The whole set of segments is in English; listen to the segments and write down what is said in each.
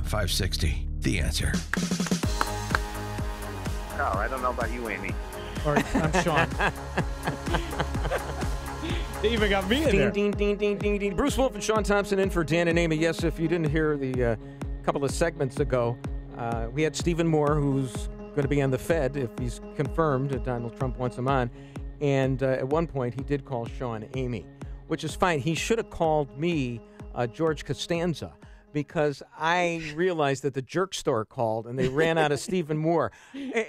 AM 560. The Answer. Oh, I don't know about you, Amy. Or I'm Sean. They even got me in there. Ding, ding, ding, ding, ding. Bruce Wolf and Sean Thompson in for Dan and Amy. Yes, if you didn't hear the couple of segments ago, we had Stephen Moore, who's going to be on the Fed if he's confirmed. Donald Trump wants him on. And at one point, he did call Sean Amy, which is fine. He should have called me George Costanza, because I realized that the Jerk Store called and they ran out of Stephen Moore.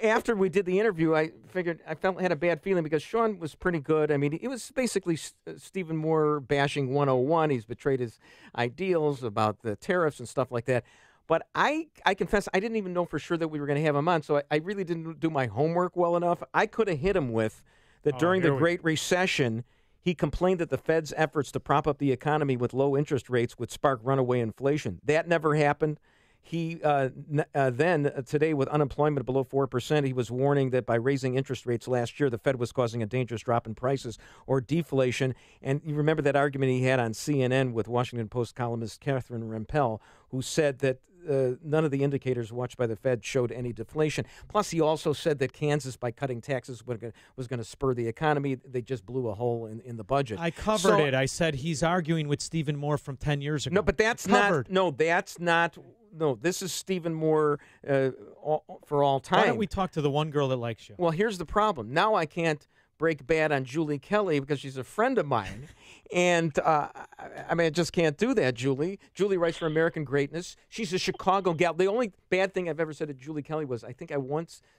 After we did the interview, I figured I had a bad feeling because Sean was pretty good. I mean, it was basically Stephen Moore bashing 101. He's betrayed his ideals about the tariffs and stuff like that. But I confess, I didn't even know for sure that we were going to have him on, so I really didn't do my homework well enough. I could have hit him with that during the Great Recession, he complained that the Fed's efforts to prop up the economy with low interest rates would spark runaway inflation. That never happened. He then, today, with unemployment below 4%, he was warning that by raising interest rates last year, the Fed was causing a dangerous drop in prices or deflation. And you remember that argument he had on CNN with Washington Post columnist Catherine Rampell, who said that none of the indicators watched by the Fed showed any deflation. Plus, he also said that Kansas, by cutting taxes, was going to spur the economy. They just blew a hole in the budget. I covered it. I said he's arguing with Stephen Moore from 10 years ago. No, but that's not. No, that's not. No, this is Stephen Moore for all time. Why don't we talk to the one girl that likes you? Well, here's the problem. Now I can't break bad on Julie Kelly because she's a friend of mine. And, I just can't do that, Julie. Julie writes for American Greatness. She's a Chicago gal. The only bad thing I've ever said to Julie Kelly was I think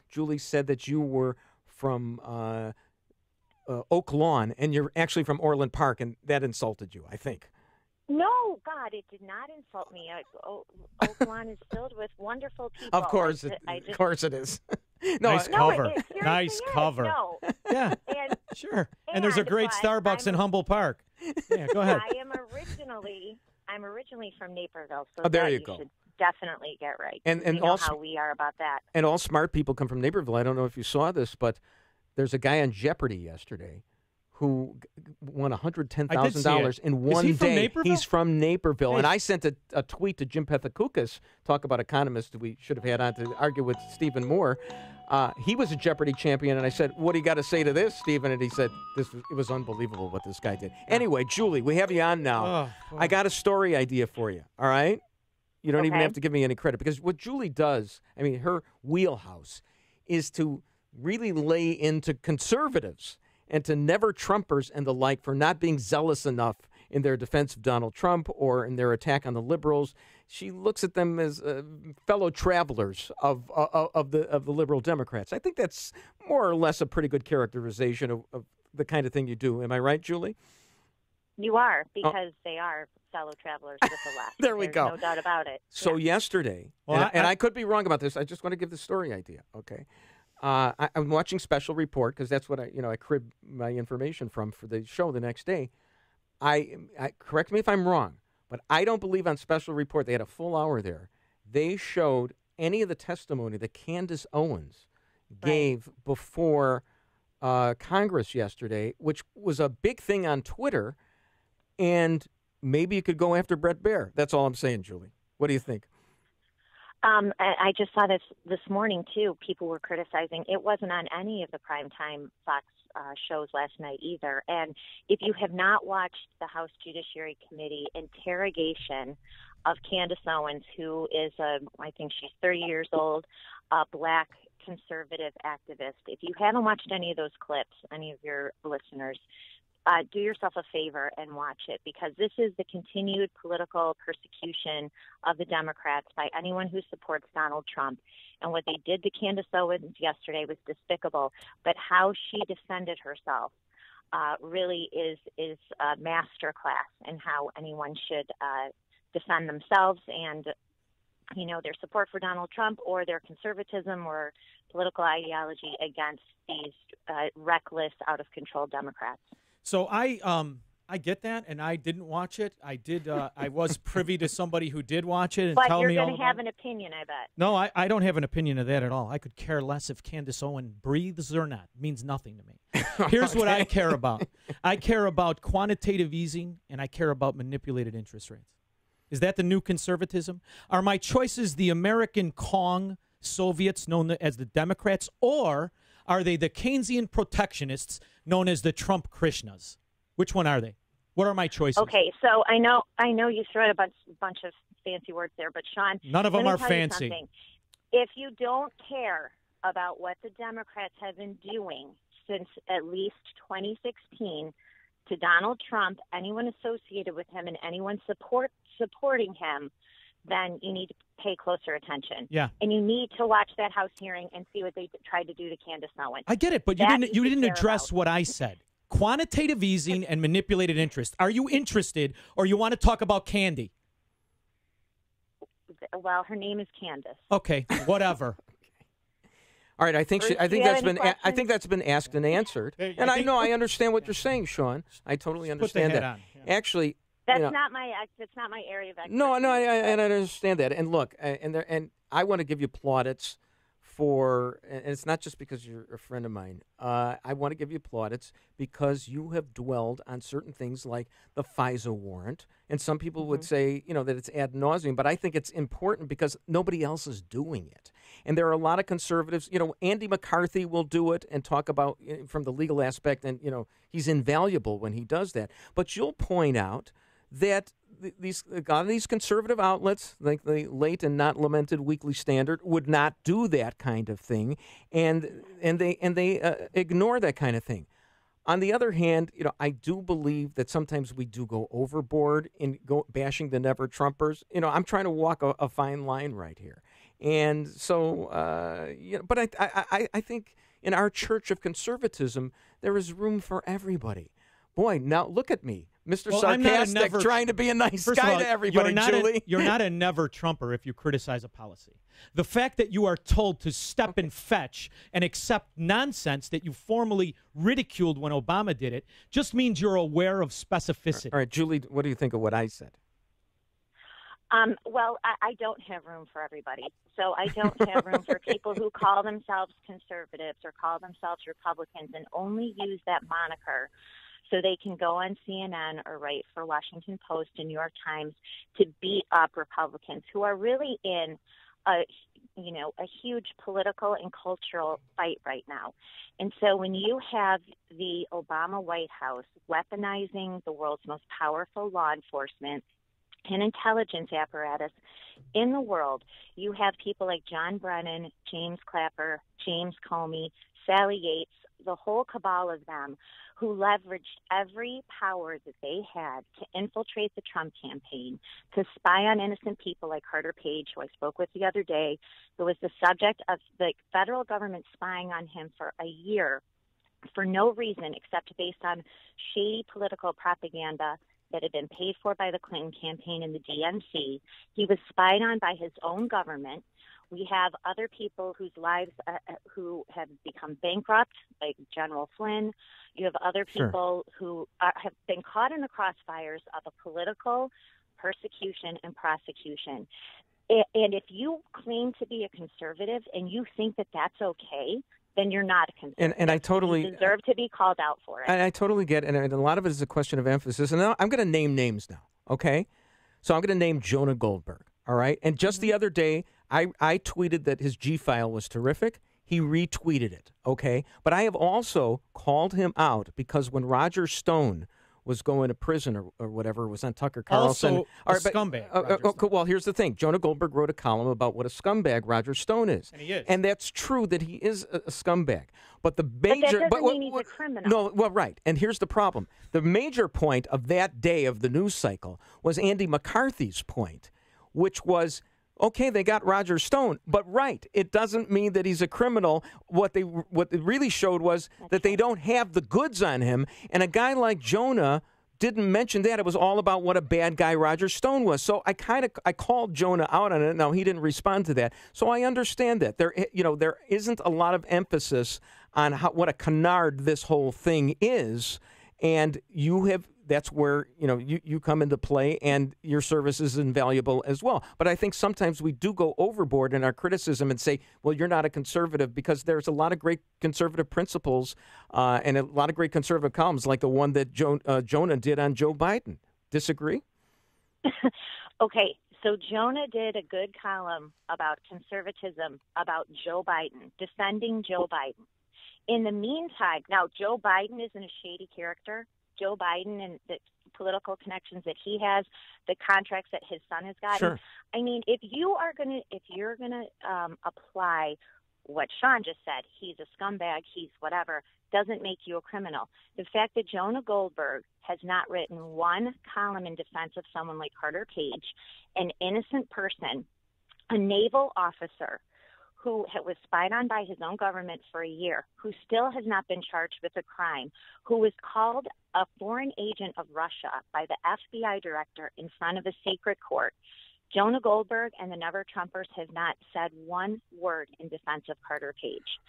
Julie said that you were from Oak Lawn, and you're actually from Orland Park, and that insulted you, I think. No, God, it did not insult me. Oak Lawn is filled with wonderful people. Of course it is. Nice cover. Nice cover. No. Yeah, sure. And there's a great Starbucks in Humboldt Park. Yeah, go ahead. I'm originally from Naperville, so there you you go. Should definitely get right. And you know how we are about that. And all smart people come from Naperville. I don't know if you saw this, but there's a guy on Jeopardy yesterday who won $110,000 in one day. From Naperville? He's from Naperville. Hey. And I sent a tweet to Jim Pethokoukis, talk about economists we should have had on to argue with Stephen Moore. He was a Jeopardy champion, and I said, what do you got to say to this, Stephen? And he said, it was unbelievable what this guy did. Anyway, Julie, we have you on now. I got a story idea for you, all right? You don't even have to give me any credit, because what Julie does, her wheelhouse is to really lay into conservatives and to never Trumpers and the like for not being zealous enough in their defense of Donald Trump or in their attack on the liberals. She looks at them as fellow travelers of the liberal Democrats. I think that's more or less a pretty good characterization of the kind of thing you do. Am I right, Julie? You are, because they are fellow travelers with the left. There we go. No doubt about it. So yesterday, I could be wrong about this. I just want to give the story idea, okay? I'm watching Special Report because that's what I crib my information from for the show the next day. I correct me if I'm wrong, but I don't believe on Special Report, they had a full hour there, they showed any of the testimony that Candace Owens gave before Congress yesterday, which was a big thing on Twitter, and maybe you could go after Bret Baier. That's all I'm saying, Julie. What do you think? I just saw this morning, too. People were criticizing. It wasn't on any of the primetime Fox shows last night either. And if you have not watched the House Judiciary Committee interrogation of Candace Owens, who is I think she's 30 years old, a black conservative activist, if you haven't watched any of those clips, any of your listeners, do yourself a favor and watch it, because this is the continued political persecution of the Democrats by anyone who supports Donald Trump. And what they did to Candace Owens yesterday was despicable. But how she defended herself really is a master class in how anyone should defend themselves and their support for Donald Trump or their conservatism or political ideology against these reckless, out-of-control Democrats. So I get that, and I didn't watch it. I did. I was privy to somebody who did watch it and but tell me all about it. But you're going to have an opinion, I bet. No, I don't have an opinion of that at all. I could care less if Candace Owens breathes or not. It means nothing to me. Here's what I care about. I care about quantitative easing, and I care about manipulated interest rates. Is that the new conservatism? Are my choices the American Kong Soviets known as the Democrats, or are they the Keynesian protectionists known as the Trump Krishnas? Which one are they? What are my choices? Okay, so I know you threw out a bunch of fancy words there, but Sean, none of them are fancy. If you don't care about what the Democrats have been doing since at least 2016 to Donald Trump, anyone associated with him, and anyone supporting him, then you need to pay closer attention. Yeah. And you need to watch that House hearing and see what they tried to do to Candace Owens. I get it, but you didn't address what I said. Quantitative easing and manipulated interest. Are you interested, or you want to talk about Candy? Well, her name is Candace. Okay, whatever. All right, I think that's been asked and answered. And I understand what you're saying, Sean. I totally understand that. Yeah. Actually, that's not my area of expertise. No, I understand that. And look, and I want to give you plaudits for, and it's not just because you're a friend of mine. I want to give you plaudits because you have dwelled on certain things like the FISA warrant, and some people would say, that it's ad nauseum, but I think it's important because nobody else is doing it. And there are a lot of conservatives, Andy McCarthy will do it and talk about from the legal aspect, and, he's invaluable when he does that. But you'll point out that a lot of these conservative outlets, like the late and not lamented Weekly Standard, would not do that kind of thing, and they ignore that kind of thing. On the other hand, I do believe that sometimes we do go overboard in bashing the never Trumpers. I'm trying to walk a fine line right here, and so but I think in our church of conservatism there is room for everybody. Boy, now look at me, Mr. Sarcastic, trying to be a nice guy to everybody, Julie. You're not a never Trumper if you criticize a policy. The fact that you are told to step and fetch and accept nonsense that you formally ridiculed when Obama did it just means you're aware of specificity. All right, Julie, what do you think of what I said? Well, I don't have room for everybody. So I don't have room for people who call themselves conservatives or call themselves Republicans and only use that moniker so they can go on CNN or write for Washington Post and New York Times to beat up Republicans who are really in a huge political and cultural fight right now. And so when you have the Obama White House weaponizing the world's most powerful law enforcement and intelligence apparatus in the world, you have people like John Brennan, James Clapper, James Comey, Sally Yates, the whole cabal of them, who leveraged every power that they had to infiltrate the Trump campaign, to spy on innocent people like Carter Page, who I spoke with the other day, who was the subject of the federal government spying on him for a year for no reason except based on shady political propaganda that had been paid for by the Clinton campaign and the DNC. He was spied on by his own government. We have other people whose lives who have become bankrupt, like General Flynn. You have other people who have been caught in the crossfires of a political persecution and prosecution. And if you claim to be a conservative and you think that that's okay, then you're not a conservative. And I totally you deserve to be called out for it. And I totally get it. And a lot of it is a question of emphasis. And now I'm going to name names now, okay? So I'm going to name Jonah Goldberg, all right? And just the other day, I tweeted that his G-file was terrific. He retweeted it, okay? But I have also called him out because when Roger Stone was going to prison or whatever, was on Tucker Carlson. Also a scumbag. Well, here's the thing. Jonah Goldberg wrote a column about what a scumbag Roger Stone is. And he is. And that's true that he is a scumbag. But the major... But that doesn't mean he's a criminal. No, well, right. And here's the problem. The major point of that day of the news cycle was Andy McCarthy's point, which was... Okay, they got Roger Stone, but it doesn't mean that he's a criminal. What they really showed was that they don't have the goods on him, and a guy like Jonah didn't mention that. It was all about what a bad guy Roger Stone was. So I called Jonah out on it. Now he didn't respond to that, so I understand that there isn't a lot of emphasis on what a canard this whole thing is, and you have. That's where, you come into play, and your service is invaluable as well. But I think sometimes we do go overboard in our criticism and say, well, you're not a conservative, because there's a lot of great conservative principles and a lot of great conservative columns like the one that Jonah did on Joe Biden. Disagree? Okay, so Jonah did a good column about conservatism, about Joe Biden, defending Joe Biden. In the meantime, now Joe Biden isn't a shady character. Joe Biden and the political connections that he has, the contracts that his son has gotten. Sure. I mean, if you're gonna apply what Sean just said, he's a scumbag, he's whatever, doesn't make you a criminal. The fact that Jonah Goldberg has not written one column in defense of someone like Carter Page, an innocent person, a naval officer who was spied on by his own government for a year, who still has not been charged with a crime, who was called a foreign agent of Russia by the FBI director in front of a sacred court. Jonah Goldberg and the Never Trumpers have not said one word in defense of Carter Page.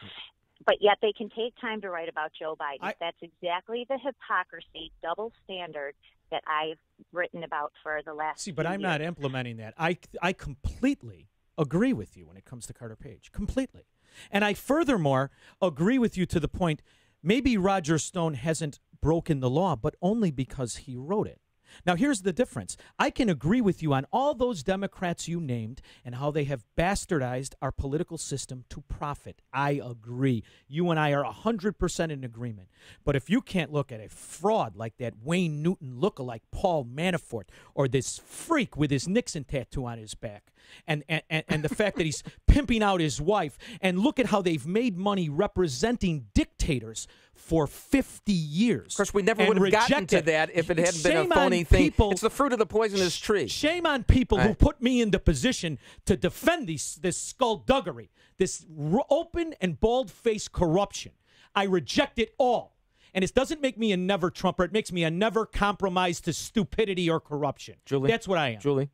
But yet they can take time to write about Joe Biden. That's exactly the hypocrisy, double standard that I've written about for the last few but I'm years. not implementing that. I completely agree with you when it comes to Carter Page. Completely. And I furthermore agree with you to the point, maybe Roger Stone hasn't broken the law, but only because he wrote it. Now, here's the difference. I can agree with you on all those Democrats you named and how they have bastardized our political system to profit. I agree. You and I are 100% in agreement. But if you can't look at a fraud like that Wayne Newton lookalike Paul Manafort or this freak with his Nixon tattoo on his back and the fact that he's pimping out his wife, and look at how they've made money representing dictators for 50 years. Of course, we never would have gotten to that if it hadn't been a phony thing. It's the fruit of the poisonous tree. Shame on people who put me in the position to defend this skullduggery, this open and bald-faced corruption. I reject it all. And it doesn't make me a never Trumper. It makes me a never compromised to stupidity or corruption. Julie? That's what I am. Julie?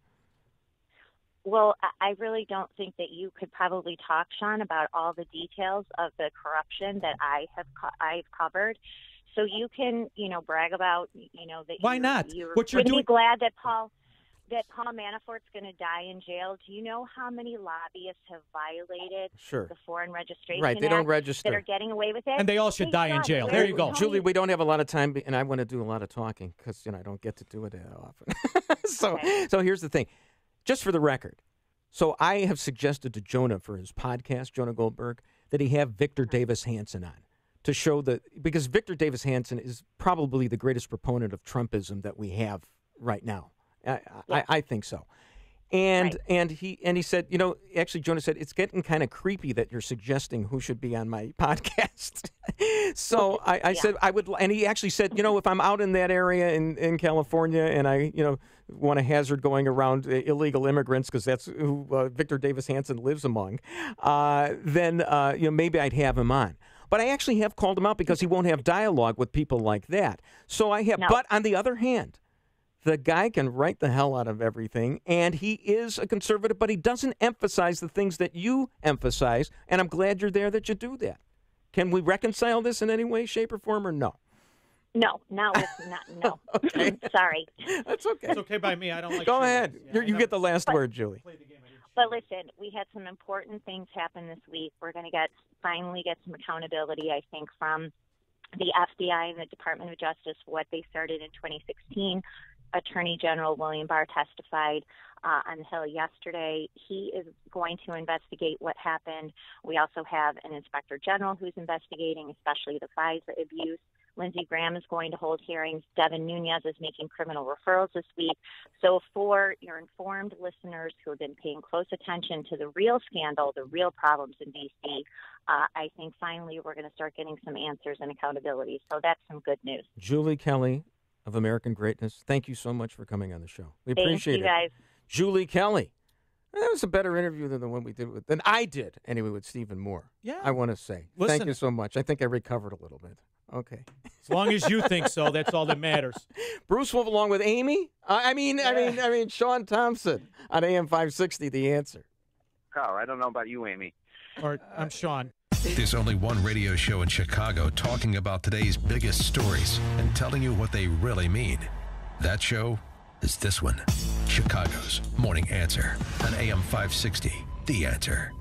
Well, I really don't think that you could probably talk, Sean, about all the details of the corruption that I've covered. So you can, brag about, that. Why not? What you're wouldn't doing? be glad that Paul Manafort's going to die in jail. Do you know how many lobbyists have violated the Foreign Registration Right, they Act don't register. that are getting away with it? And they all should die in jail. There you go. Julie, we don't have a lot of time, and I want to do a lot of talking because, I don't get to do it that often. So here's the thing. Just for the record, so I have suggested to Jonah for his podcast, Jonah Goldberg, that he have Victor Davis Hanson on to show because Victor Davis Hanson is probably the greatest proponent of Trumpism that we have right now. I think so. And he said, actually Jonah said, it's getting kind of creepy that you're suggesting who should be on my podcast. So I said I would, and he actually said, if I'm out in that area in California and I, want to hazard going around illegal immigrants because that's who Victor Davis Hanson lives among, then maybe I'd have him on. But I actually have called him out because he won't have dialogue with people like that. So I have. No. But on the other hand, the guy can write the hell out of everything, and he is a conservative, but he doesn't emphasize the things that you emphasize, and I'm glad you're there that you do that. Can we reconcile this in any way, shape, or form, or no? No. Okay. Sorry. That's okay. It's okay by me. I don't like Go ahead. Yeah, you get the last word, Julie. But listen, we had some important things happen this week. We're going to finally get some accountability, I think, from the FBI and the Department of Justice for what they started in 2016. Attorney General William Barr testified on the Hill yesterday. He is going to investigate what happened. We also have an Inspector General who's investigating, especially the FISA abuse. Lindsey Graham is going to hold hearings. Devin Nunes is making criminal referrals this week. So for your informed listeners who have been paying close attention to the real scandal, the real problems in D.C., I think finally we're going to start getting some answers and accountability. So that's some good news. Julie Kelly of American Greatness, thank you so much for coming on the show. We appreciate it. Thank you, guys. Julie Kelly. That was a better interview than the one we did than I did anyway with Stephen Moore. Yeah. I want to say. Listen, thank you so much. I think I recovered a little bit. Okay. As long as you think so, that's all that matters. Bruce Wolf along with Amy. I mean, Sean Thompson on AM 560. The Answer. Carl, I don't know about you, Amy. Or I'm Sean. There's only one radio show in Chicago talking about today's biggest stories and telling you what they really mean. That show is this one, Chicago's Morning Answer on AM 560. The Answer.